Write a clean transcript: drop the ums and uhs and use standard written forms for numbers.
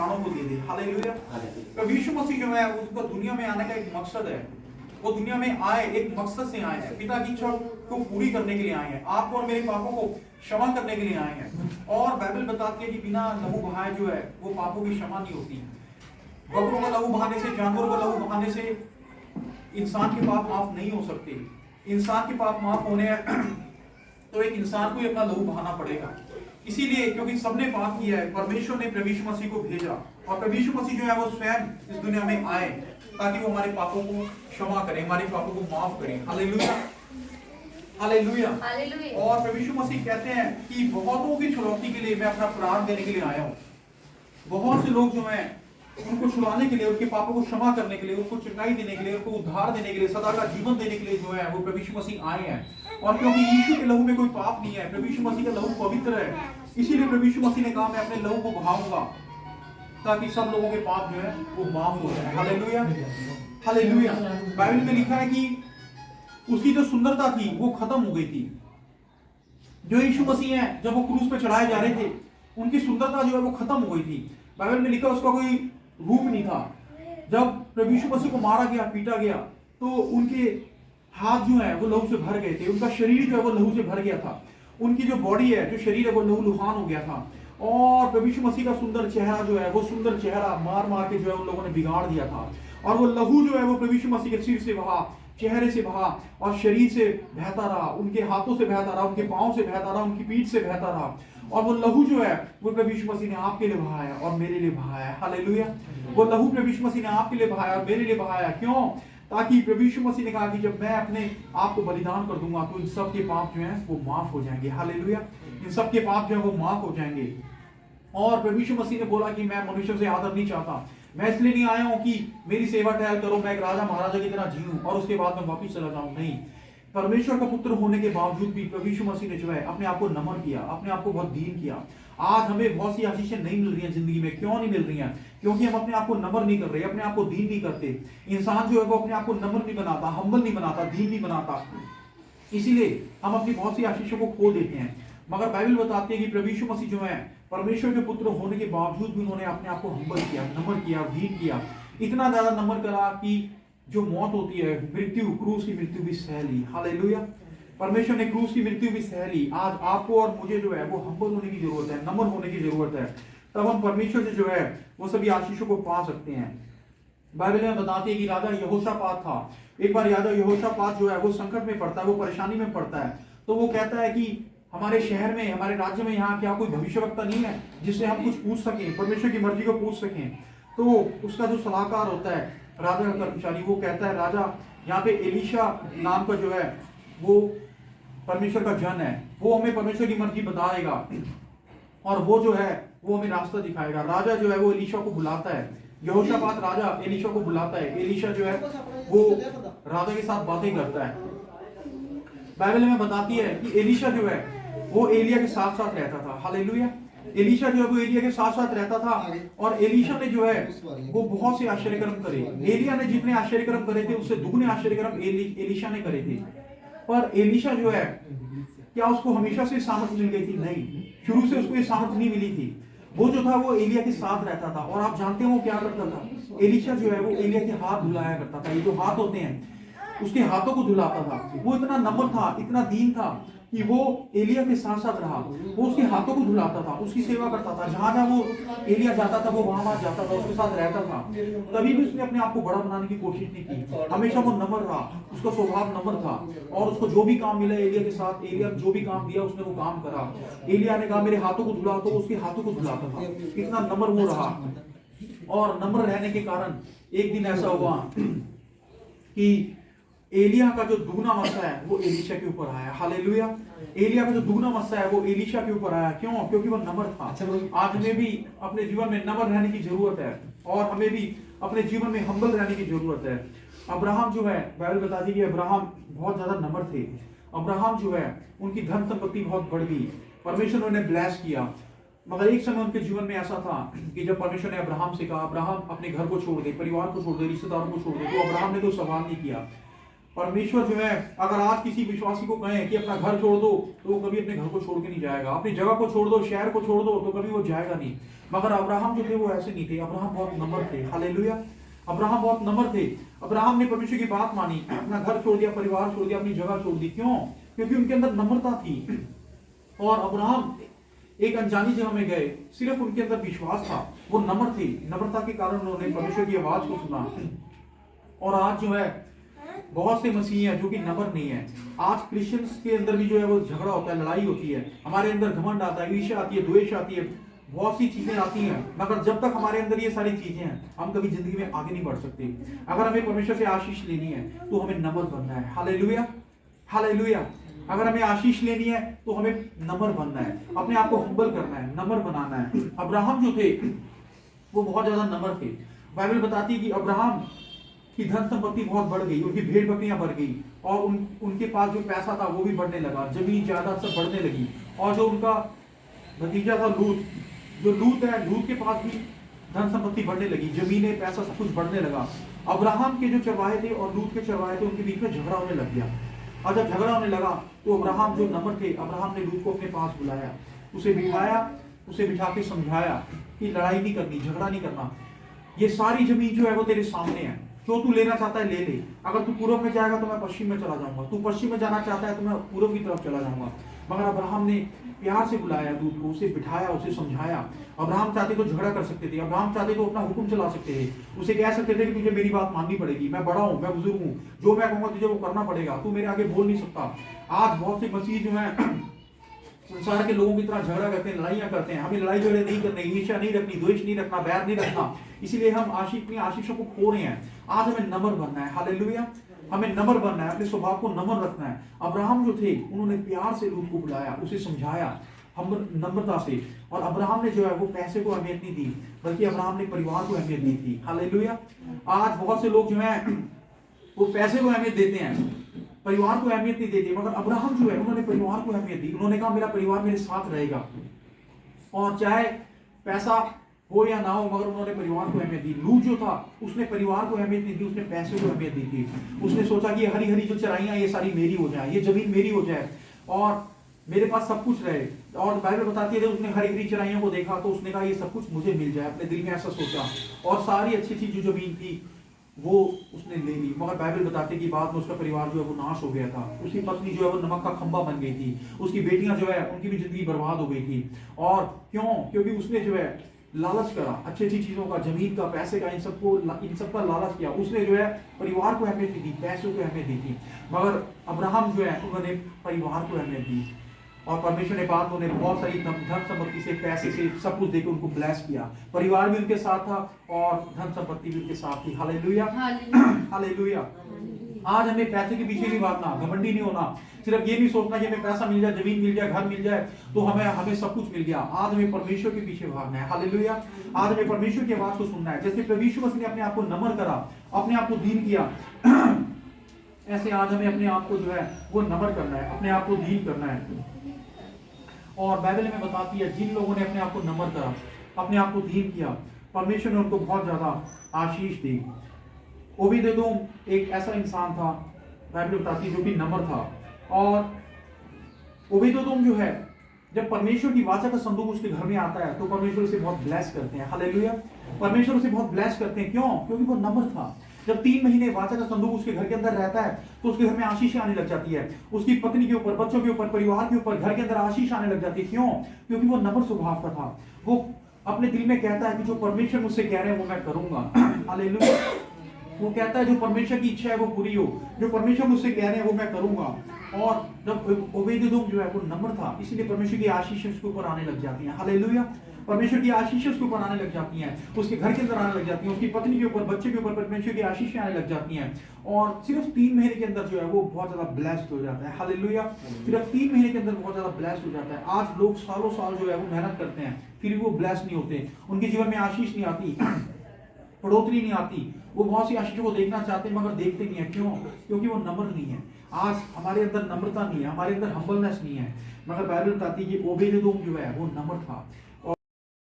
प्राणों को दे दे। हालेलुया। प्रभु यीशु मसीह जो है उसका दुनिया में आने का एक मकसद है। वो दुनिया में आए एक मकसद से आए हैं, पिता की इच्छा को पूरी करने के लिए आए हैं, आपको और मेरे पापों को क्षमा करने के लिए आए हैं। और बाइबल बताती है कि बिना लहू बहाए जो है वो पापों की क्षमा नहीं होती। बकरों का लहू बहाने से, जानवरों का लहू बहाने से इंसान के पाप माफ नहीं हो सकते। इंसान के पाप माफ होने तो एक इंसान को ही अपना लहू बहाना पड़ेगा। इसीलिए क्योंकि सबने पाप किया है, परमेश्वर ने प्रभु यीशु मसीह को भेजा और प्रभु यीशु मसीह जो है वो स्वयं इस दुनिया में आए ताकि वो हमारे पापों को क्षमा करे, हमारे पापों को माफ करे। Hallelujah, hallelujah. और प्रभु यीशु मसीह कहते हैं कि बहुतों की छुड़ौती के लिए मैं अपना प्राण देने के लिए आया हूँ। बहुत से लोग जो हैं उनको छुड़ाने के लिए, उनके पापों को क्षमा करने के लिए, उनको चंगाई देने के लिए, उनको उद्धार देने के लिए, सदा का जीवन देने के लिए जो है वो प्रभु यीशु मसीह आए हैं। और क्योंकि यीशु के लहू में कोई पाप नहीं है, प्रभु यीशु मसीह का लहू पवित्र है, इसीलिए प्रभु यीशु मसीह ने कहा मैं अपने लहू को बहाऊंगा ताकि सब लोगों के पाप जो है वो माफ हो जाए। Hallelujah, hallelujah. बाइबल में लिखा है कि उसकी जो सुंदरता थी वो खत्म हो गई थी। जो यीशु मसीह है जब वो क्रूस पे चढ़ाए जा रहे थे उनकी सुंदरता जो है वो खत्म हो गई थी। बाइबल में लिखा उसका कोई रूप नहीं था। जब प्रभु यीशु मसीह को मारा गया, पीटा गया, तो उनके हाथ जो है वो लहू से भर गए थे, उनका शरीर जो है वो लहू से भर गया था, उनकी जो बॉडी है, जो शरीर है वो लहू लुहान हो गया था। और प्रभु यीशु मसीह का सुंदर चेहरा जो है वो सुंदर चेहरा मार मार के जो है उन लोगों ने बिगाड़ दिया था। और वो लहू जो है वो प्रभु यीशु मसीह के सिर से बहा, चेहरे से बहा और शरीर से बहता रहा, उनके हाथों से बहता रहा, उनके पांव से बहता रहा, उनकी पीठ से बहता रहा। और वो लहू जो है वो प्रभु यीशु मसीह ने आपके लिए बहाया और मेरे लिए बहाया। हालेलुया। वो लहू प्रभु यीशु मसीह ने आपके लिए बहाया और मेरे लिए बहाया। क्यों? ताकि प्रभु यीशु मसीह ने कहा कि जब मैं अपने आप को बलिदान कर दूंगा तो इन सब के पाप जो हैं वो माफ हो जाएंगे। हालेलुया। इन सब के पाप जो है वो माफ हो जाएंगे। और प्रभु यीशु मसीह ने बोला कि मैं मनुष्य से आदर नहीं चाहता, मैं इसलिए नहीं आया हूं कि मेरी सेवा टहल करो, मैं एक राजा महाराजा की तरह जीऊं और उसके बाद मैं वापिस चला जाऊं। नहीं, परमेश्वर का पुत्र होने के बावजूद भी प्रभु यीशु मसीह ने जो है अपने आप को नम्र किया, अपने आप को बहुत दीन किया। आज हमें बहुत सी आशीषें नहीं मिल रही हैं जिंदगी में। क्यों नहीं मिल रही हैं? क्योंकि हम अपने आप को नम्र नहीं कर रहे, अपने आप को दीन नहीं करते। इंसान जो है वो अपने आप को नम्र नहीं बनाता, हम्बल नहीं बनाता, दीन नहीं बनाता, इसीलिए हम अपनी बहुत सी आशीषों को खो देते हैं। मगर बाइबल बताती है कि प्रभु यीशु मसीह जो है परमेश्वर के पुत्र होने के बावजूद भी उन्होंने अपने आप को हम्बल किया, नम्र किया, दीन किया। इतना ज्यादा नम्र करा कि जो मौत होती है, मृत्यु, क्रूस की मृत्यु भी सह ली। हालेलुया। परमेश्वर ने क्रूस की मृत्यु भी सह ली। आज आपको और मुझे जो है वो हम्बल होने की जरूरत है, नम्र होने की जरूरत है, तब हम परमेश्वर से जो है वो सभी आशीषों को पा सकते हैं। बाइबल में बताती है कि राजा यहोशापात था। एक बार राजा यहोशापात जो है वो संकट में पड़ता है, वो परेशानी में पड़ता है, तो वो कहता है कि हमारे शहर में, हमारे राज्य में यहाँ क्या कोई भविष्यवक्ता नहीं है जिससे हम कुछ पूछ सकें, परमेश्वर की मर्जी को पूछ सकें। तो उसका जो सलाहकार होता है, राजा का कर्मचारी, वो कहता है राजा यहाँ पे एलीशा नाम का जो है वो परमेश्वर का जन है, वो हमें परमेश्वर की मर्जी बताएगा और वो जो है वो हमें रास्ता दिखाएगा। राजा जो है वो एलीशा को बुलाता है, यहोशापात राजा एलीशा को बुलाता है। एलीशा जो है वो राजा के साथ बातें करता है। बाइबल में बताती है कि एलीशा जो है वो एलिया के साथ साथ रहता था। हालेलुया। एलीशा जो है वो एलिया के साथ साथ रहता था और एलीशा ने जो है वो बहुत से आश्चर्यकर्म करे। एलिया ने जितने आश्चर्यकर्म करे थे उससे दुगने आश्चर्यकर्म एलीशा ने करे थे। पर एलीशा जो है क्या उसको हमेशा से सामर्थ्य मिल गई थी? नहीं, शुरू से उसको ये सामर्थ्य नहीं मिली थी। वो जो था वो एलिया के साथ रहता था और आप जानते हैं वो क्या करता था? एलीशा जो है वो एलिया के हाथ धुलाया करता था। ये जो हाथ होते हैं उसके हाथों को धुलाता था। वो इतना नम्र था, इतना दीन था कि वो एलिया के साथ साथ रहा। वो उसके हाथों को धुलाता था, उसकी सेवा करता था, जहां जहां वो एलिया जाता था वो वहां जाता था, उसके साथ रहता था। तभी भी उसने अपने आप को बड़ा बनाने की कोशिश नहीं की। हमेशा वो नम्र रहा, उसका स्वभाव नम्र था और उसको जो भी काम मिला एलिया के साथ, एलिया जो भी काम दिया उसने वो काम करा। एलिया ने कहा मेरे हाथों को धुला, तो उसके हाथों को धुलाता था। इतना नम्र वो रहा और नम्र रहने के कारण एक दिन ऐसा हुआ कि एलिया का जो दुगना मस्सा है वो एलीशा के ऊपर आया। हालेलुया। एलिया का जो दुगना मस्सा है वो एलीशा के ऊपर आया। क्यों? क्योंकि वो नम्र था। आज हमें भी अपने जीवन में नम्र रहने की जरूरत है और हमें भी अपने जीवन में हम्बल रहने की जरूरत है। अब्राहम जो है, बाइबल बताती है कि अब्राहम बहुत ज्यादा नम्र थे। अब्राहम जो है उनकी धन संपत्ति बहुत बढ़ गई, परमेश्वर ने उन्हें ब्लेस किया। मगर एक समय उनके जीवन में ऐसा था कि जब परमेश्वर ने अब्राहम से कहा अब्राहम अपने घर को छोड़ दे, परिवार को छोड़ दे, रिश्तेदारों को छोड़ दे, तो अब्राहम ने कोई सवाल नहीं किया। परमेश्वर जो है अगर आज किसी विश्वासी को कहें कि अपना घर छोड़ दो, तो वो कभी अपने घर को छोड़ के नहीं जाएगा। अपनी जगह को छोड़ दो, शहर को छोड़ दो, तो कभी वो जाएगा नहीं। मगर अब्राहम जो थे वो ऐसे नहीं थे। अब्राहम बहुत नम्र थे। हालेलुया। अब्राहम बहुत नम्र थे। अब्राहम ने परमेश्वर की बात मानी, अपना घर छोड़ दिया, परिवार छोड़ दिया, अपनी जगह छोड़ दी। क्यों? क्योंकि उनके अंदर नम्रता थी। और अब्राहम एक अनजानी जगह में गए, सिर्फ उनके अंदर विश्वास था, वो नम्र थे। नम्रता के कारण उन्होंने परमेश्वर की आवाज को सुना। और आज जो है बहुत से मसीह हैं जो कि नम्र नहीं है। आज क्रिश्चियंस के अंदर भी जो है वो झगड़ा होता है, लड़ाई होती है, हमारे अंदर घमंड आता है, ईर्ष्या आती है, द्वेष आती है, बहुत सी चीजें आती हैं। मगर जब तक हमारे अंदर ये सारी चीजें हैं, हम कभी जिंदगी में आगे नहीं बढ़ सकते। अगर हमें परमेश्वर से आशीष लेनी है तो हमें नम्र बनना है। Hallelujah, hallelujah. अगर हमें आशीष लेनी है तो हमें नम्र बनना है, अपने आप को हम्बल करना है, नम्र बनाना है। अब्राहम जो थे वो बहुत ज्यादा नम्र थे। बाइबल बताती है कि अब्राहम की धन संपत्ति बहुत बढ़ गई, उनकी भेड़ बकरियां बढ़ गई, और उनके पास जो पैसा था वो भी बढ़ने लगा, जमीन जायदाद सब बढ़ने लगी। और जो उनका भतीजा था लूत, जो लूत है, लूत के पास भी धन संपत्ति बढ़ने लगी, जमीनें, पैसा सब कुछ बढ़ने लगा। अब्राहम के जो चरवाहे थे और लूत के चरवाहे थे, उनके बीच में झगड़ा होने लग गया। और जब झगड़ा होने लगा तो अब्राहम जो नम्र थे, अब्राहम ने लूत को अपने पास बुलाया, उसे बिठाया, उसे बिठा के समझाया कि लड़ाई नहीं करनी, झगड़ा नहीं करना, ये सारी जमीन जो है वो तेरे सामने है, जो तू लेना चाहता है ले ले। अगर तू पूर्व में जाएगा तो मैं पश्चिम में चला जाऊंगा, तू पश्चिम में जाना चाहता है तो मैं पूर्व की तरफ चला जाऊंगा। मगर अब्राहम ने प्यार से बुलाया दूत को, उसे बिठाया, उसे समझाया। अब्राहम चाहते तो झगड़ा कर सकते थे, अब्राहम चाहते तो अपना हुक्म चला सकते थे, उसे कह सकते थे कि तुझे मेरी बात माननी पड़ेगी, मैं बड़ा हूं, मैं बुजुर्ग हूं, जो मैं कहूंगा तुझे वो करना पड़ेगा, तू मेरे आगे बोल नहीं सकता। आज बहुत से मसीह जो है संसार के लोगों की तरह झगड़ा करते हैं, लड़ाइयां करते हैं। हमें लड़ाई झगड़े नहीं करने, ईर्ष्या नहीं रखनी, द्वेष नहीं रखना, बैर नहीं रखना, इसीलिए हम अपनी आशीषों को खो रहे हैं। आज हमें नम्र बनना है। हालेलुया, हमें नम्र बनना है, अपने स्वभाव को नम्र रखना है। अब्राहम जो थे उन्होंने प्यार से लूत को बुलाया, उसे समझाया हम नम्रता से। और अब्राहम ने जो है वो पैसे को अहमियत नहीं दी, बल्कि अब्राहम ने परिवार को अहमियत दी थी। हालेलुया। आज बहुत से लोग जो है वो पैसे को अहमियत देते हैं, परिवार को अहमियत नहीं देते। मगर अब्राहम जो है उन्होंने परिवार को अहमियत दी। उन्होंने कहा मेरा परिवार मेरे साथ रहेगा, और चाहे पैसा हो या ना हो, मगर उन्होंने परिवार को अहमियत दी। लूत जो था उसने परिवार को अहमियत नहीं दी, उसने पैसे को अहमियत दी थी। उसने सोचा कि हरी हरी जो चराइयां ये सारी मेरी हो जाए, ये जमीन मेरी हो जाए, और मेरे पास सब कुछ रहे। और बाइबल बताती है उसने हरी हरी चराइयों को देखा तो उसने कहा ये सब कुछ मुझे मिल जाए, अपने दिल में ऐसा सोचा, और सारी अच्छी अच्छी जो जमीन थी वो उसने ले ली। मगर बाइबल बताते कि बाद में उसका परिवार जो है वो नाश हो गया था। उसकी पत्नी जो है वो नमक का खंबा बन गई थी, उसकी बेटियां जो है उनकी भी जिंदगी बर्बाद हो गई थी। और क्यों? क्योंकि उसने जो है लालच करा, अच्छी अच्छी चीजों का, जमीन का, पैसे का, इन सबका लालच किया। उसने जो है परिवार को अहमियत दी, पैसों को अहमियत दी थी। मगर अब्राहम जो है उन्होंने परिवार को अहमियत दी, और परमेश्वर ने बाद में उन्हें बहुत सारी धन संपत्ति से, पैसे से, सब कुछ देकर उनको ब्लेस किया। परिवार भी उनके साथ था और धन संपत्ति भी उनके साथ थी। Hallelujah, hallelujah. आज हमें पैसे के पीछे नहीं भागना, घमंडी नहीं होना, सिर्फ ये नहीं सोचना कि हमें पैसा मिल जाए, जमीन मिल जाए, घर मिल जाए तो हमें सब कुछ मिल गया। आज हमें परमेश्वर के पीछे भागना है। हालेलुया। आज हमें परमेश्वर की आवाज को सुनना है। जैसे प्रभु यीशु मसीह ने अपने आप को नम्र करा, अपने आप को दीन किया, ऐसे आज हमें अपने आप को जो है वो नम्र करना है, अपने आप को दीन करना है। और बाइबल में बताती है जिन लोगों ने अपने आप को नम्र करा, अपने आप को दीन किया, परमेश्वर ने उनको बहुत ज्यादा आशीष दी। ओबेदेदोम एक ऐसा इंसान था, बाइबल बताती है, जो कि नम्र था। और ओबेदेदोम जो है, जब परमेश्वर की वाचा का संदूक उसके घर में आता है तो परमेश्वर उसे बहुत ब्लेस करते हैं। हालेलुया। परमेश्वर उसे बहुत ब्लेस करते हैं। क्यों? क्योंकि वो नम्र था। जब 3 महीने वाचा का संदूक उसके घर के अंदर रहता है तो उसके घर में आशीष आने लग जाती है, उसकी पत्नी के ऊपर, बच्चों के ऊपर, परिवार के ऊपर, घर के अंदर आशीष आने लग जाती है। क्यों? क्योंकि वो नम्र स्वभाव का था। वो अपने दिल में कहता है कि जो परमेश्वर मुझसे कह रहे हैं वो मैं करूंगा। हालेलुया। वो कहता है जो परमेश्वर की इच्छा है वो पूरी हो, जो परमेश्वर मुझसे कह रहे हैं वो मैं करूंगा। और जब ओबेदेदोम जो है वो नम्र था, इसीलिए परमेश्वर की आशीष उसके ऊपर आने लग जाती हैं। हालेलुया। परमेश्वर की आशीष उसके ऊपर आने लग जाती हैं, उसके घर के अंदर आने लग जाती हैं, उसकी पत्नी के ऊपर, बच्चे के ऊपर परमेश्वर की आशीषें आने लग जाती हैं। और सिर्फ 3 महीने के अंदर जो है वो बहुत ज्यादा ब्लेस्ड हो जाता है। हालेलुया। सिर्फ 3 महीने के अंदर बहुत ज्यादा ब्लेस्ड हो जाता है। आज लोग सालों साल जो है वो मेहनत करते हैं, फिर भी वो ब्लेस्ड नहीं होते, उनके जीवन में आशीष नहीं आती, बढ़ोतरी नहीं आती। वो बहुत सी आशीषों को देखना चाहते हैं मगर देखते नहीं है। क्यों? क्योंकि वो नम्र नहीं है। आज हमारे अंदर नम्रता नहीं है, हमारे अंदर हम्बलनेस नहीं है। मगर बाइबल बताती है कि ओबेदेदोम जो है वो नम्र था।